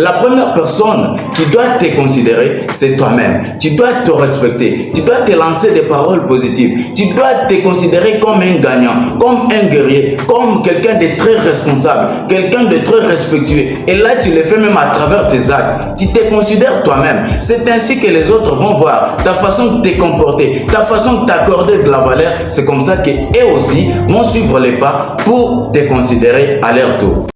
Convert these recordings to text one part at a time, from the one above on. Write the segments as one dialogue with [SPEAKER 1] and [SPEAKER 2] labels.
[SPEAKER 1] La première personne qui doit te considérer, c'est toi-même. Tu dois te respecter. Tu dois te lancer des paroles positives. Tu dois te considérer comme un gagnant, comme un guerrier, comme quelqu'un de très responsable, quelqu'un de très respectueux. Et là, tu le fais même à travers tes actes. Tu te considères toi-même. C'est ainsi que les autres vont voir ta façon de te comporter, ta façon de t'accorder de la valeur. C'est comme ça qu'eux aussi vont suivre les pas pour te considérer à leur tour.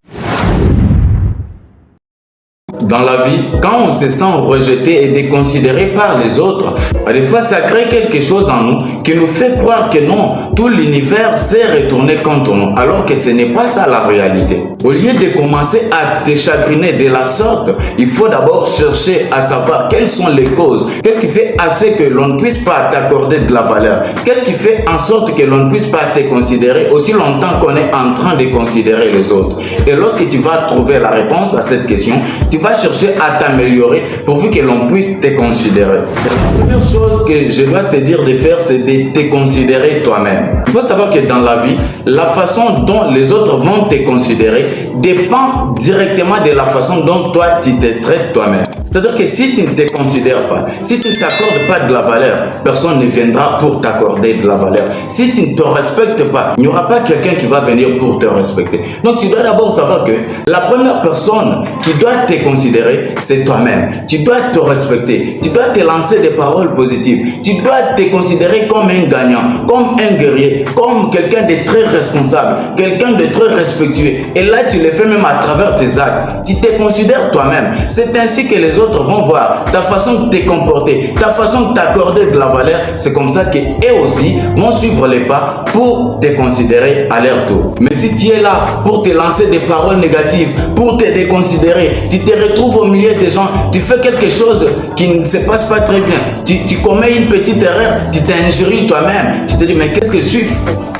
[SPEAKER 1] Dans la vie, quand on se sent rejeté et déconsidéré par les autres, des fois ça crée quelque chose en nous qui nous fait croire que non, tout l'univers s'est retourné contre nous, alors que ce n'est pas ça la réalité. Au lieu de commencer à te chagriner de la sorte, il faut d'abord chercher à savoir quelles sont les causes. Qu'est-ce qui fait assez que l'on ne puisse pas t'accorder de la valeur? Qu'est-ce qui fait en sorte que l'on ne puisse pas te considérer aussi longtemps qu'on est en train de considérer les autres? Et lorsque tu vas trouver la réponse à cette question, tu vas chercher à t'améliorer pourvu que l'on puisse te considérer. La première chose que je dois te dire de faire, c'est de te considérer toi-même. Il faut savoir que dans la vie, la façon dont les autres vont te considérer dépend directement de la façon dont toi tu te traites toi-même. C'est-à-dire que si tu ne te considères pas, si tu ne t'accordes pas de la valeur, personne ne viendra pour t'accorder de la valeur. Si tu ne te respectes pas, il n'y aura pas quelqu'un qui va venir pour te respecter. Donc tu dois d'abord savoir que la première personne qui doit te considérer, c'est toi-même. Tu dois te respecter, tu dois te lancer des paroles positives, tu dois te considérer comme un gagnant, comme un guerrier, comme quelqu'un de très responsable, quelqu'un de très respectueux. Et là, tu le fais même à travers tes actes. Tu te considères toi-même. C'est ainsi que les autres vont voir ta façon de te comporter, ta façon de t'accorder de la valeur. C'est comme ça qu'eux aussi vont suivre les pas pour te considérer à leur tour. Mais si tu es là pour te lancer des paroles négatives, pour te déconsidérer, tu te retrouves au milieu des gens, tu fais quelque chose qui ne se passe pas très bien, tu commets une petite erreur, tu t'injuries toi-même, tu te dis mais qu'est-ce que je suis?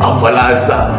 [SPEAKER 1] Ah voilà ça.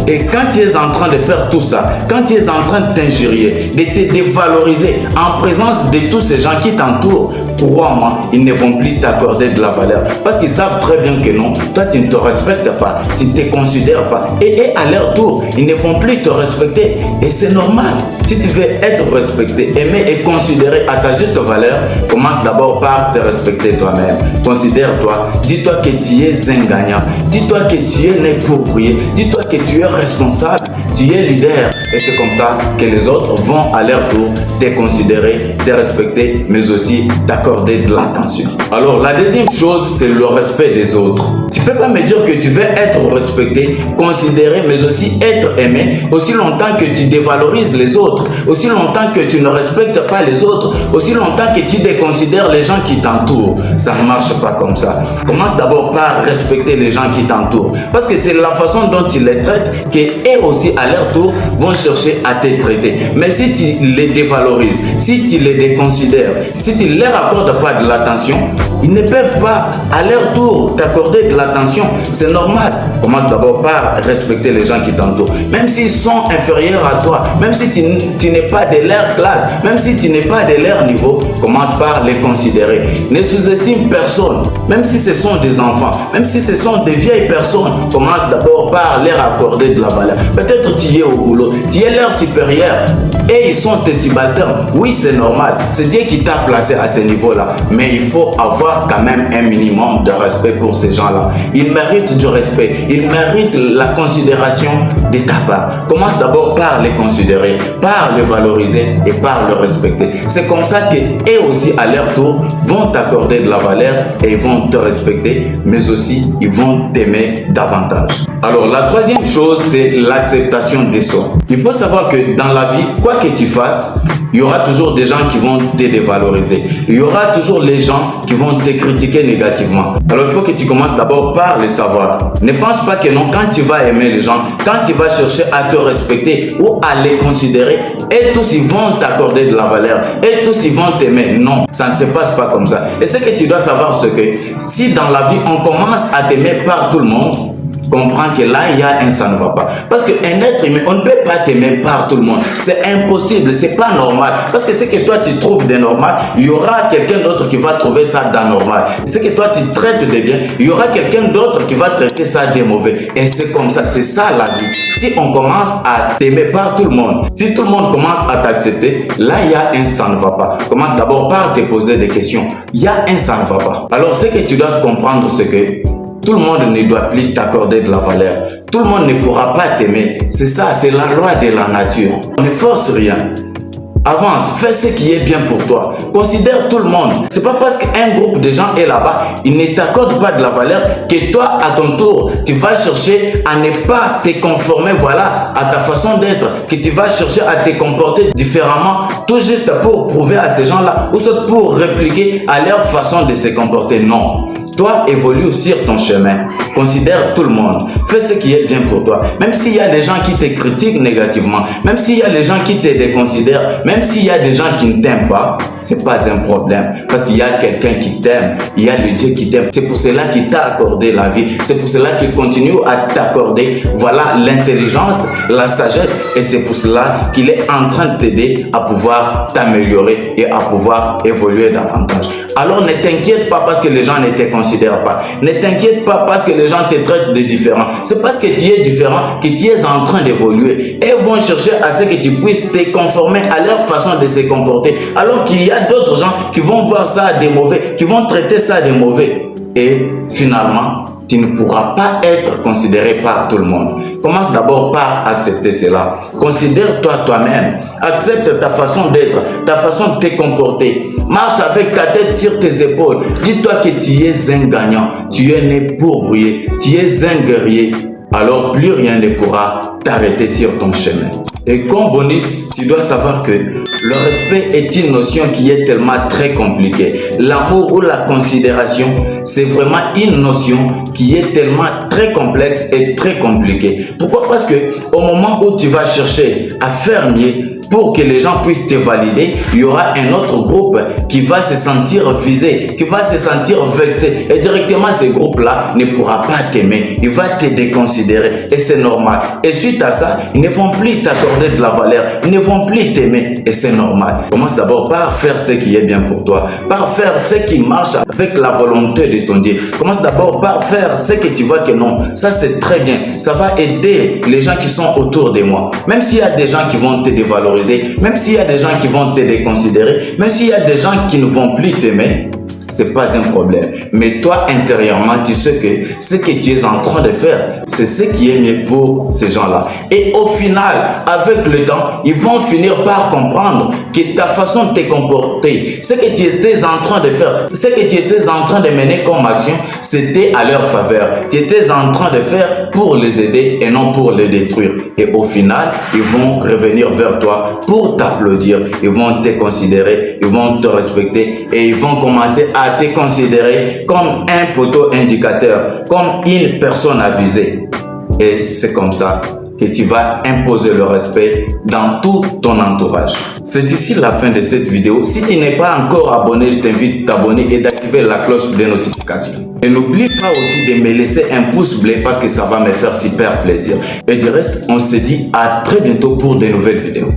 [SPEAKER 1] Et quand tu es en train de faire tout ça, quand tu es en train de t'injurier, de te dévaloriser en présence de tous ces gens qui t'entourent, crois-moi, ils ne vont plus t'accorder de la valeur. Parce qu'ils savent très bien que non, toi tu ne te respectes pas, tu ne te considères pas. Et à leur tour, ils ne vont plus te respecter. Et c'est normal. Si tu veux être respecté, aimé et considéré à ta juste valeur, commence d'abord par te respecter toi-même. Considère-toi, dis-toi que tu es un gagnant, dis-toi que tu es né pour briller, dis-toi que tu es responsable, tu es leader. Et c'est comme ça que les autres vont à leur tour te considérer, te respecter, mais aussi t'accorder de l'attention. Alors la deuxième chose, c'est le respect des autres. Tu ne peux pas me dire que tu veux être respecté, considéré, mais aussi être aimé, aussi longtemps que tu dévalorises les autres, aussi longtemps que tu ne respectes pas les autres, aussi longtemps que tu déconsidères les gens qui t'entourent. Ça ne marche pas comme ça. Commence d'abord par respecter les gens qui t'entourent, parce que c'est la façon dont tu les traites qu'eux aussi à leur tour vont chercher à te traiter. Mais si tu les dévalorises, si tu les déconsidères, si tu ne leur accordes pas de l'attention, ils ne peuvent pas à leur tour t'accorder de l'attention. C'est normal. Commence d'abord par respecter les gens qui t'entourent. Même s'ils sont inférieurs à toi, même si tu n'es pas de leur classe, même si tu n'es pas de leur niveau, commence par les considérer. Ne sous-estime personne. Même si ce sont des enfants, même si ce sont des vieilles personnes, commence d'abord par leur accorder de la valeur. Peut-être tu es au boulot, tu es leur supérieur et ils sont tes subalternes. Oui, c'est normal. C'est Dieu qui t'a placé à ce niveau-là. Mais il faut avoir quand même un minimum de respect pour ces gens-là. Ils méritent du respect. Ils méritent la considération de ta part. Commence d'abord par les considérer, par les valoriser et par les respecter. C'est comme ça qu'eux aussi, à leur tour, vont t'accorder de la valeur et ils vont te respecter, mais aussi ils vont t'aimer davantage. Alors, la troisième chose, c'est l'acceptation de soi. Il faut savoir que dans la vie, quoi que tu fasses, il y aura toujours des gens qui vont te dévaloriser. Il y aura toujours les gens qui vont te critiquer négativement. Alors, il faut que tu commences d'abord par le savoir. Ne pense pas que non, quand tu vas aimer les gens, quand tu vas chercher à te respecter ou à les considérer, et tous ils vont t'accorder de la valeur, et tous ils vont t'aimer. Non, ça ne se passe pas comme ça. Et ce que tu dois savoir, c'est que si dans la vie, on commence à t'aimer par tout le monde, comprends que là, il y a un ça ne va pas. Parce qu'un être humain, on ne peut pas t'aimer par tout le monde. C'est impossible, c'est pas normal. Parce que ce que toi tu trouves de normal, il y aura quelqu'un d'autre qui va trouver ça d'anormal. Ce que toi tu traites de bien, il y aura quelqu'un d'autre qui va traiter ça de mauvais. Et c'est comme ça, c'est ça la vie. Si on commence à t'aimer par tout le monde, si tout le monde commence à t'accepter, là il y a un ça ne va pas. Commence d'abord par te poser des questions. Il y a un ça ne va pas. Alors ce que tu dois comprendre, c'est que tout le monde ne doit plus t'accorder de la valeur. Tout le monde ne pourra pas t'aimer. C'est ça, c'est la loi de la nature. Ne force rien. Avance, fais ce qui est bien pour toi. Considère tout le monde. C'est pas parce qu'un groupe de gens est là-bas, ils ne t'accordent pas de la valeur que toi, à ton tour, tu vas chercher à ne pas te conformer, voilà, à ta façon d'être, que tu vas chercher à te comporter différemment, tout juste pour prouver à ces gens-là, ou soit pour répliquer à leur façon de se comporter. Non. Toi, évolue sur ton chemin. Considère tout le monde. Fais ce qui est bien pour toi. Même s'il y a des gens qui te critiquent négativement, même s'il y a des gens qui te déconsidèrent, même s'il y a des gens qui ne t'aiment pas, c'est pas un problème. Parce qu'il y a quelqu'un qui t'aime. Il y a le Dieu qui t'aime. C'est pour cela qu'il t'a accordé la vie. C'est pour cela qu'il continue à t'accorder, voilà, l'intelligence, la sagesse. Et c'est pour cela qu'il est en train de t'aider à pouvoir t'améliorer et à pouvoir évoluer davantage. Alors ne t'inquiète pas parce que les gens ne te considèrent pas. Ne t'inquiète pas parce que les gens te traitent de différent. C'est parce que tu es différent que tu es en train d'évoluer. Et ils vont chercher à ce que tu puisses te conformer à leur façon de se comporter. Alors qu'il y a d'autres gens qui vont voir ça de mauvais, qui vont traiter ça de mauvais. Et finalement, tu ne pourras pas être considéré par tout le monde. Commence d'abord par accepter cela. Considère-toi toi-même. Accepte ta façon d'être, ta façon de te comporter. Marche avec ta tête sur tes épaules. Dis-toi que tu es un gagnant. Tu es né pour briller. Tu es un guerrier. Alors plus rien ne pourra t'arrêter sur ton chemin. Et comme bonus, tu dois savoir que le respect est une notion qui est tellement très compliquée. L'amour ou la considération, c'est vraiment une notion qui est tellement très complexe et très compliquée. Pourquoi? Parce que au moment où tu vas chercher à faire mieux, pour que les gens puissent te valider, il y aura un autre groupe qui va se sentir visé, qui va se sentir vexé. Et directement, ce groupe-là ne pourra pas t'aimer. Il va te déconsidérer. Et c'est normal. Et suite à ça, ils ne vont plus t'accorder de la valeur. Ils ne vont plus t'aimer. Et c'est normal. Commence d'abord par faire ce qui est bien pour toi. Par faire ce qui marche avec la volonté de ton Dieu. Commence d'abord par faire ce que tu vois que non. Ça, c'est très bien. Ça va aider les gens qui sont autour de moi. Même s'il y a des gens qui vont te dévaloriser, même s'il y a des gens qui vont te déconsidérer, même s'il y a des gens qui ne vont plus t'aimer, c'est pas un problème. Mais toi, intérieurement, tu sais que ce que tu es en train de faire, c'est ce qui est mieux pour ces gens-là. Et au final, avec le temps, ils vont finir par comprendre que ta façon de te comporter, ce que tu étais en train de faire, ce que tu étais en train de mener comme action, c'était à leur faveur. Tu étais en train de faire pour les aider et non pour les détruire. Et au final, ils vont revenir vers toi pour t'applaudir. Ils vont te considérer, ils vont te respecter et ils vont commencer à te considérer comme un poteau indicateur, comme une personne à viser. Et c'est comme ça que tu vas imposer le respect dans tout ton entourage. C'est ici la fin de cette vidéo. Si tu n'es pas encore abonné, je t'invite à t'abonner et d'activer la cloche de notification. Et n'oublie pas aussi de me laisser un pouce bleu parce que ça va me faire super plaisir. Et du reste, on se dit à très bientôt pour de nouvelles vidéos.